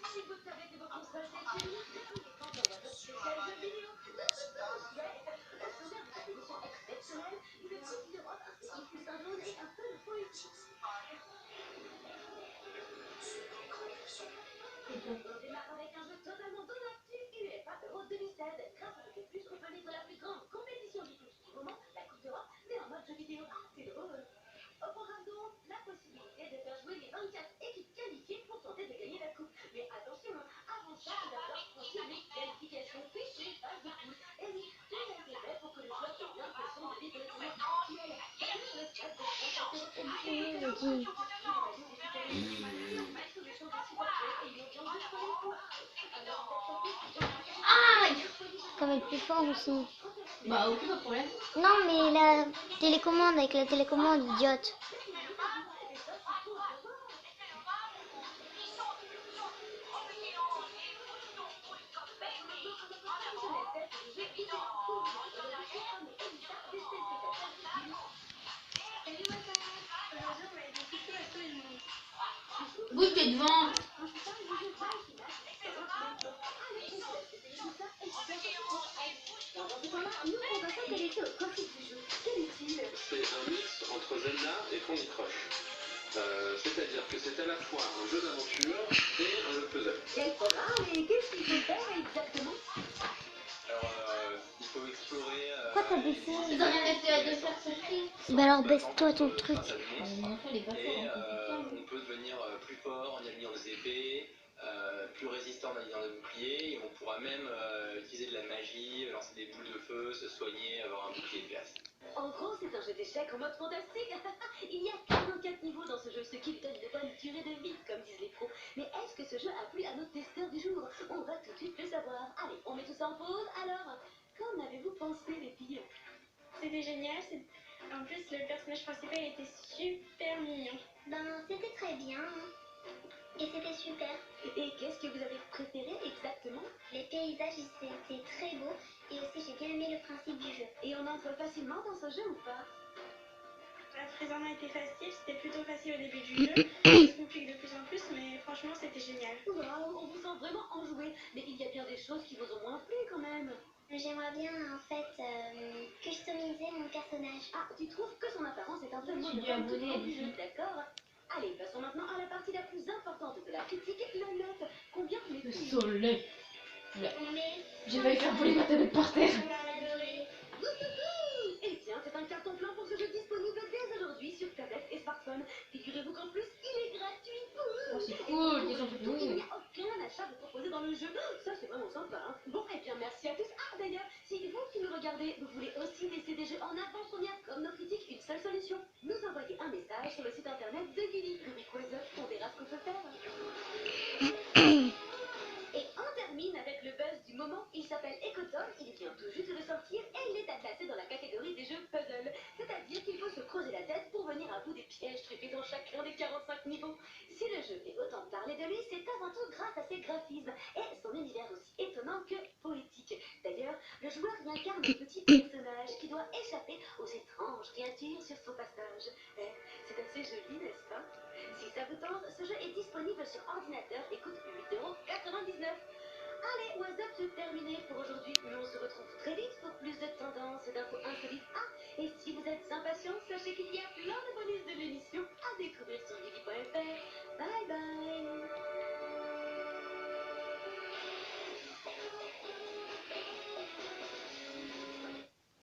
Si vous savez que votre stage est une quand on va notre spécial jeu vidéo, au sommaire de cette émission exceptionnelle, le titre d'Europe ainsi qu'il s'enjaune et un peu de poésie. On démarre avec un jeu totalement dans l'actu, UEFA Euro 2016. Grâce à ce plus, on peut vivre la plus grande compétition du foot du moment, la Coupe d'Europe, mais en mode jeu vidéo. Ah, c'est drôle. Au programme donc, la possibilité de faire jouer les 24 équipes qualifiées pour tenter de gagner la coupe. Mais attention, avant ça, il va falloir franchir les qualifications, puis les phases de poule. Et oui, tout a été fait pour que le joueur ait l'impression de vivre le tournoi actuel. D'ailleurs, le stade de France a été reconnu pour la magie officielle. Sous le chant des supporters et une ambiance de premier coup. Alors, Aïe! Ça va être plus fort aussi. Bah, ok, pas de problème. Non, mais la télécommande, avec la télécommande, idiote. Oui, t'es devant. C'est un mix entre Zelda et Candy Crush. C'est-à-dire que c'est à la fois un jeu d'aventure et un jeu puzzle. Quel programme et qu'est-ce qu'il faut faire exactement? Alors, il faut explorer. Pourquoi t'as baissé? Ils ont rien essayé de faire sortir. Bah alors baisse-toi ton truc. Mon enfant, il est pas Et fort. on peut devenir plus fort en alignant des épées, plus résistant en alignant des boucliers, et on pourra même utiliser de la magie, lancer des boules de feu, se soigner, avoir un bouclier de glace. En gros, c'est un jeu d'échecs en mode fantastique. Il y a 44 niveaux dans ce jeu, ce qui lui donne une bonne durée de vie, comme disent les pros. Mais est-ce que ce jeu a plu à notre testeur du jour? On va tout de suite le savoir. Allez, on met tout ça en pause. Alors, qu'en avez-vous pensé, les filles? C'était génial. En plus, le personnage principal était super mignon. Ben, c'était très bien. Et c'était super. Et qu'est-ce que vous avez préféré exactement? Les paysages, ils étaient très beaux. Et aussi, j'ai bien aimé le principe du jeu. Et on entre facilement dans ce jeu ou pas? La prise en main était facile, c'était plutôt facile au début du jeu. Ça se complique de plus en plus, mais franchement, c'était génial. Waouh, on vous sent vraiment enjoué. Mais il y a bien des choses qui vous ont moins plu quand même. J'aimerais bien, en fait, customiser mon personnage. Ah, tu trouves que son apparence est un peu Je suis monotone tout au abonnée, long du jeu, lui. d'accord? Allez, passons maintenant à la partie la plus importante de la critique, la note. Combien Le mettez-vous? soleil. On met... J'ai failli faire voler ma tablette par terre. On l'a adoré. Eh bien, c'est un carton plein pour ce jeu disponible dès aujourd'hui sur tablette et smartphone. Figurez-vous qu'en plus, il est gratuit. Oh, c'est cool, ils ont fait Donc, il tout. n'y a aucun achat de proposé dans le jeu. Ça, c'est vraiment sympa. Hein. Bon, eh bien, merci à tous. Ah, d'ailleurs, si vous qui nous regardez, vous voulez aussi laisser des jeux en avant-première comme nos critiques, une seule solution. Nous envoyer un message sur le site internet de Gulli. Rubrique What's Up, on verra ce qu'on peut faire. Et on termine avec le buzz du moment. Il s'appelle Ecotone, il vient tout juste de sortir et il est à classer dans la catégorie des jeux puzzle. C'est-à-dire qu'il faut se creuser la tête pour venir à bout des pièges tripés dans chacun des 45 niveaux. Si le jeu fait autant parler de lui, c'est avant tout grâce à ses graphismes et son univers aussi étonnant que poétique. D'ailleurs, le joueur y incarne un petit personnage qui doit échapper aux étranges créatures sur son passage. C'est assez joli, n'est-ce pas? Si ça vous tente, ce jeu est disponible sur ordinateur et coûte 8,99 €. Allez, What's Up, c'est terminé pour aujourd'hui. Mais on se retrouve très vite pour plus de tendances et d'infos insolites. Ah, et si vous êtes impatient, sachez qu'il y a plein de bonus de l'émission à découvrir sur Gulli.fr.